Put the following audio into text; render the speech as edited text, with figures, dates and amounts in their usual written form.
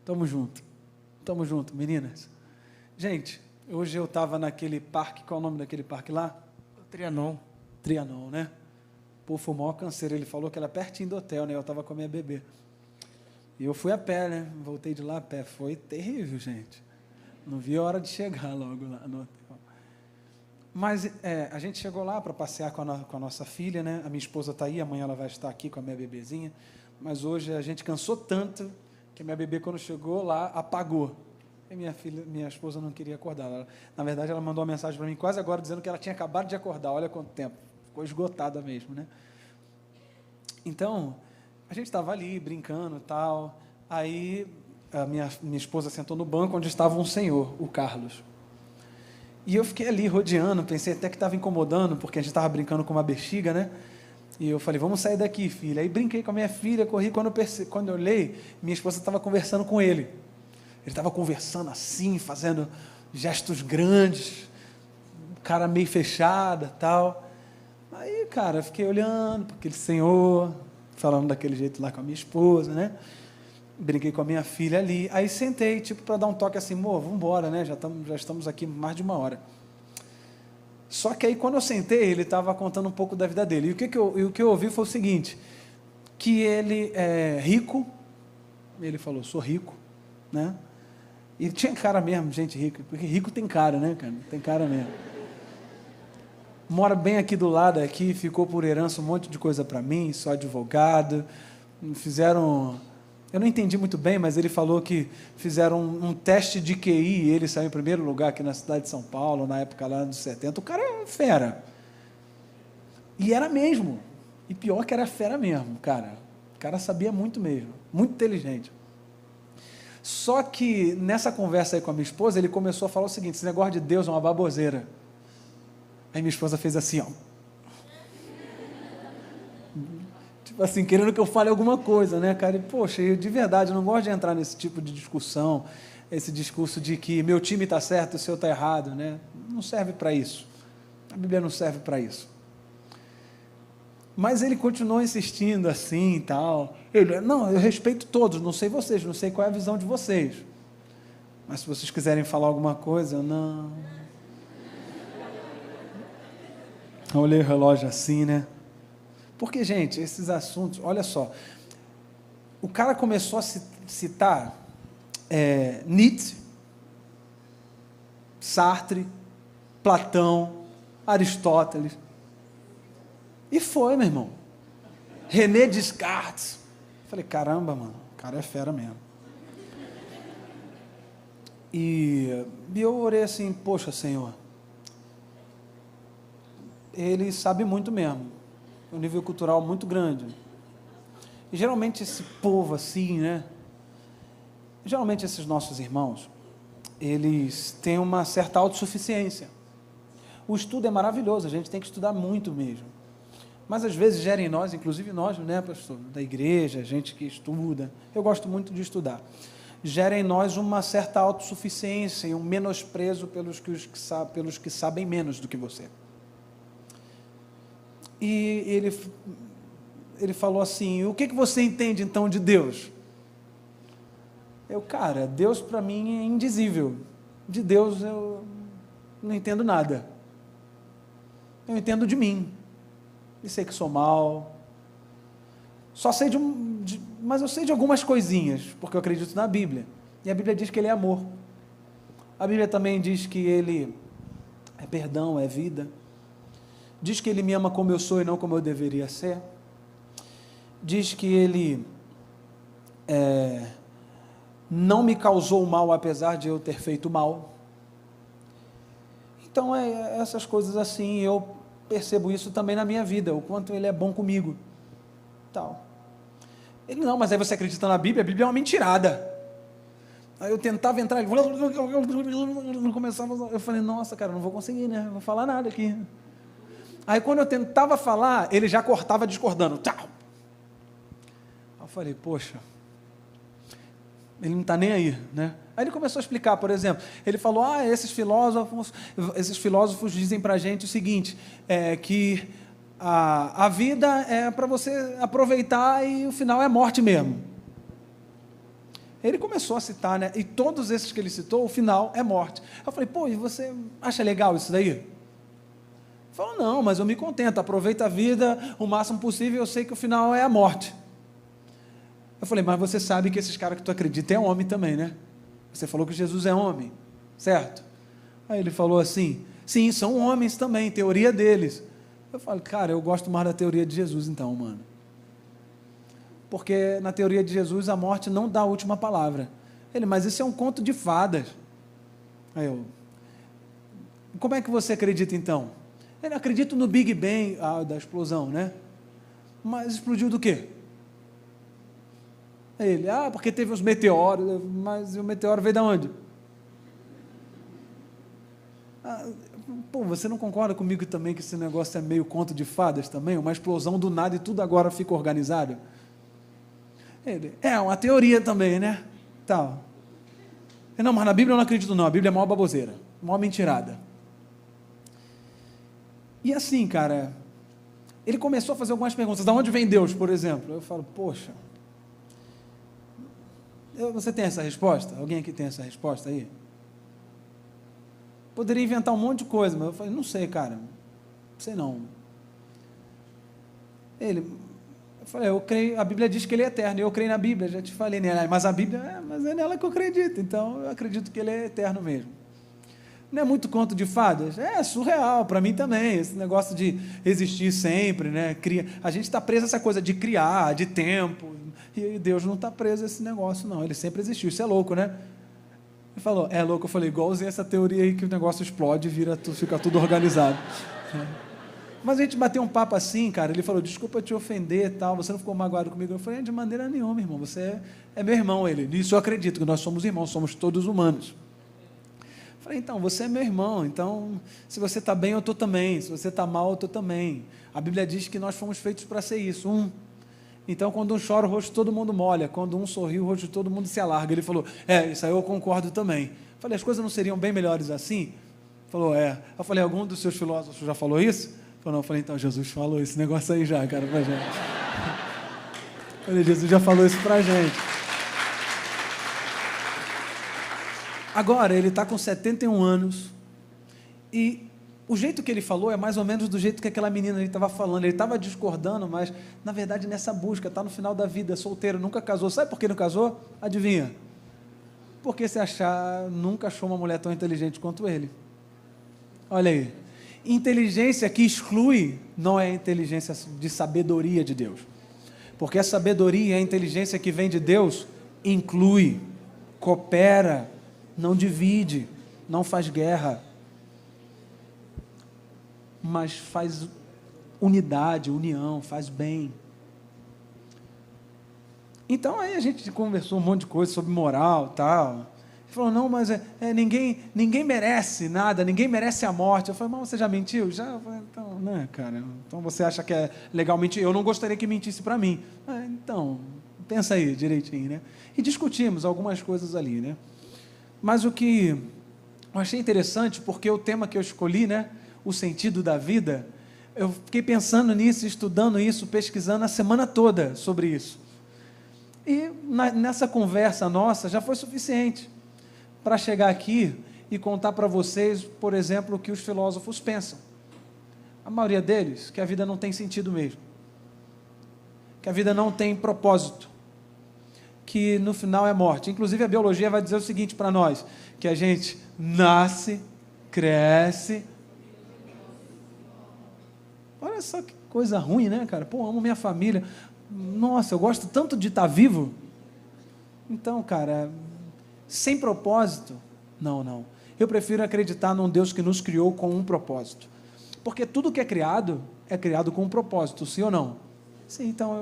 Tamo junto, meninas. Gente, hoje eu estava naquele parque, qual é o nome daquele parque lá? Trianon, né? Pô, foi o maior canseiro, ele falou que era pertinho do hotel, né? Eu estava com a minha bebê. E eu fui a pé, né? Voltei de lá a pé, foi terrível, gente. Não vi a hora de chegar logo lá no hotel. Mas a gente chegou lá para passear com a nossa filha, né? A minha esposa está aí, amanhã ela vai estar aqui com a minha bebezinha. Mas hoje a gente cansou tanto que a minha bebê, quando chegou lá, apagou. E minha esposa não queria acordar. Na verdade, ela mandou uma mensagem para mim quase agora, dizendo que ela tinha acabado de acordar. Olha quanto tempo. Ficou esgotada mesmo, né? Então, a gente estava ali, brincando e tal. Aí, a minha esposa sentou no banco onde estava um senhor, o Carlos. E eu fiquei ali rodeando, pensei até que estava incomodando, porque a gente estava brincando com uma bexiga, né? E eu falei, vamos sair daqui, filha. Aí brinquei com a minha filha, corri, quando eu olhei, minha esposa estava conversando com ele. Ele estava conversando assim, fazendo gestos grandes, cara meio fechada, tal. Aí, cara, eu fiquei olhando para aquele senhor, falando daquele jeito lá com a minha esposa, né? Brinquei com a minha filha ali. Aí sentei, tipo, para dar um toque assim, vamos embora, né? Já estamos aqui mais de 1 hora. Só que aí, quando eu sentei, ele estava contando um pouco da vida dele. E o que eu ouvi foi o seguinte, que ele é rico, ele falou, sou rico, né? E tinha cara mesmo, gente rica, porque rico tem cara, né, cara? Tem cara mesmo. Mora bem aqui do lado, aqui, ficou por herança um monte de coisa para mim, sou advogado, fizeram... Eu não entendi muito bem, mas ele falou que fizeram um teste de QI e ele saiu em primeiro lugar aqui na cidade de São Paulo, na época lá dos 70. O cara é fera. E era mesmo. E pior que era fera mesmo, cara. O cara sabia muito mesmo. Muito inteligente. Só que nessa conversa aí com a minha esposa, ele começou a falar o seguinte, esse negócio de Deus é uma baboseira. Aí minha esposa fez assim, ó. Assim, querendo que eu fale alguma coisa, né, cara? E, poxa, eu, de verdade, eu não gosto de entrar nesse tipo de discussão, esse discurso de que meu time está certo e o seu está errado, né? Não serve para isso. A Bíblia não serve para isso. Mas ele continuou insistindo assim e tal. Não, eu respeito todos, não sei vocês, não sei qual é a visão de vocês. Mas se vocês quiserem falar alguma coisa, eu não... Eu olhei o relógio assim, né? Porque, gente, esses assuntos, olha só, o cara começou a citar Nietzsche, Sartre, Platão, Aristóteles, e foi, meu irmão, René Descartes. Falei, caramba, mano, o cara é fera mesmo. E eu orei assim, poxa, Senhor, ele sabe muito mesmo. Um nível cultural muito grande. E geralmente esse povo assim, né? Geralmente esses nossos irmãos, eles têm uma certa autossuficiência. O estudo é maravilhoso, a gente tem que estudar muito mesmo. Mas às vezes gera em nós, inclusive nós, né, pastor, da igreja, gente que estuda, eu gosto muito de estudar, gera em nós uma certa autossuficiência e um menosprezo pelos que sabem menos do que você. E ele falou assim, o que você entende então de Deus? Cara, Deus para mim é indizível. De Deus eu não entendo nada. Eu entendo de mim. E sei que sou mal. Só sei mas eu sei de algumas coisinhas, porque eu acredito na Bíblia. E a Bíblia diz que Ele é amor. A Bíblia também diz que Ele é perdão, é vida. Diz que Ele me ama como eu sou e não como eu deveria ser. Diz que Ele não me causou mal, apesar de eu ter feito mal. Então, essas coisas assim, eu percebo isso também na minha vida, o quanto Ele é bom comigo. Tal. Ele, não, mas aí você acredita na Bíblia? A Bíblia é uma mentirada. Aí eu tentava entrar, ele começava, eu falei, nossa, cara, não vou conseguir, né? Não vou falar nada aqui. Aí quando eu tentava falar, ele já cortava discordando. Tchau. Aí eu falei, poxa, ele não está nem aí, né? Aí ele começou a explicar, por exemplo, ele falou, esses filósofos dizem para a gente o seguinte, que a vida é para você aproveitar e o final é morte mesmo. Ele começou a citar, né? E todos esses que ele citou, o final é morte. Eu falei, pô, e você acha legal isso daí? Ele falou, não, mas eu me contento, aproveito a vida o máximo possível, eu sei que o final é a morte. Eu falei, mas você sabe que esses caras que tu acredita é homem também, né? Você falou que Jesus é homem, certo? Aí ele falou assim, sim, são homens também, teoria deles. Eu falei, cara, eu gosto mais da teoria de Jesus então, mano. Porque na teoria de Jesus a morte não dá a última palavra. Ele, mas isso é um conto de fadas. Aí eu, como é que você acredita então? Ele, acredito no Big Bang, da explosão, né? Mas explodiu do quê? Aí ele, porque teve os meteoros, mas o meteoro veio de onde? Pô, você não concorda comigo também que esse negócio é meio conto de fadas também? Uma explosão do nada e tudo agora fica organizado? Ele, uma teoria também, né? Tal. Não, mas na Bíblia eu não acredito não, a Bíblia é a maior baboseira, a maior mentirada. E assim, cara, ele começou a fazer algumas perguntas, de onde vem Deus, por exemplo? Eu falo, poxa, você tem essa resposta? Alguém aqui tem essa resposta aí? Poderia inventar um monte de coisa, mas eu falei, não sei, cara, não sei não. Eu falei, eu creio, a Bíblia diz que ele é eterno, eu creio na Bíblia, já te falei, né? Mas a Bíblia, mas é nela que eu acredito, então eu acredito que ele é eterno mesmo. Não é muito conto de fadas? É surreal, para mim também, esse negócio de existir sempre, né? A gente está preso a essa coisa de criar, de tempo, e Deus não está preso a esse negócio não, ele sempre existiu, isso é louco, né? Ele falou, é louco, eu falei, igualzinho essa teoria aí que o negócio explode e fica tudo organizado. Mas a gente bateu um papo assim, cara, ele falou, desculpa te ofender e tal, você não ficou magoado comigo? Eu falei, de maneira nenhuma, irmão, você é meu irmão. Ele, nisso eu acredito, que nós somos irmãos, somos todos humanos. Eu falei, então, você é meu irmão, então, se você está bem, eu estou também, se você está mal, eu estou também. A Bíblia diz que nós fomos feitos para ser isso, Então, quando um chora, o rosto de todo mundo molha, quando um sorri, o rosto de todo mundo se alarga. Ele falou, isso aí eu concordo também. Eu falei, as coisas não seriam bem melhores assim? Ele falou, Eu falei, algum dos seus filósofos já falou isso? Eu falei, então, Jesus falou esse negócio aí já, cara, pra gente. Eu falei, Jesus já falou isso pra gente. Agora, ele está com 71 anos e o jeito que ele falou é mais ou menos do jeito que aquela menina estava falando. Ele estava discordando, mas, na verdade, nessa busca, está no final da vida, solteiro, nunca casou. Sabe por que não casou? Adivinha? Porque nunca achou uma mulher tão inteligente quanto ele. Olha aí. Inteligência que exclui não é a inteligência de sabedoria de Deus. Porque a sabedoria, a inteligência que vem de Deus, inclui, coopera, não divide, não faz guerra, mas faz unidade, união, faz bem. Então aí a gente conversou um monte de coisa sobre moral, tal. Ele falou, não, mas ninguém merece nada, ninguém merece a morte. Eu falei, mas você já mentiu? Já? Eu falei, então, né, cara? Então você acha que é legal mentir? Eu não gostaria que mentisse para mim. Então, pensa aí direitinho, né? E discutimos algumas coisas ali, né? Mas o que eu achei interessante, porque o tema que eu escolhi, né, o sentido da vida, eu fiquei pensando nisso, estudando isso, pesquisando a semana toda sobre isso. E nessa conversa nossa já foi suficiente para chegar aqui e contar para vocês, por exemplo, o que os filósofos pensam. A maioria deles, que a vida não tem sentido mesmo, que a vida não tem propósito, que no final é morte. Inclusive a biologia vai dizer o seguinte para nós, que a gente nasce, cresce. Olha só que coisa ruim, né, cara? Pô, amo minha família. Nossa, eu gosto tanto de estar vivo. Então, cara, sem propósito, não. Eu prefiro acreditar num Deus que nos criou com um propósito. Porque tudo que é criado com um propósito, sim ou não? Sim, então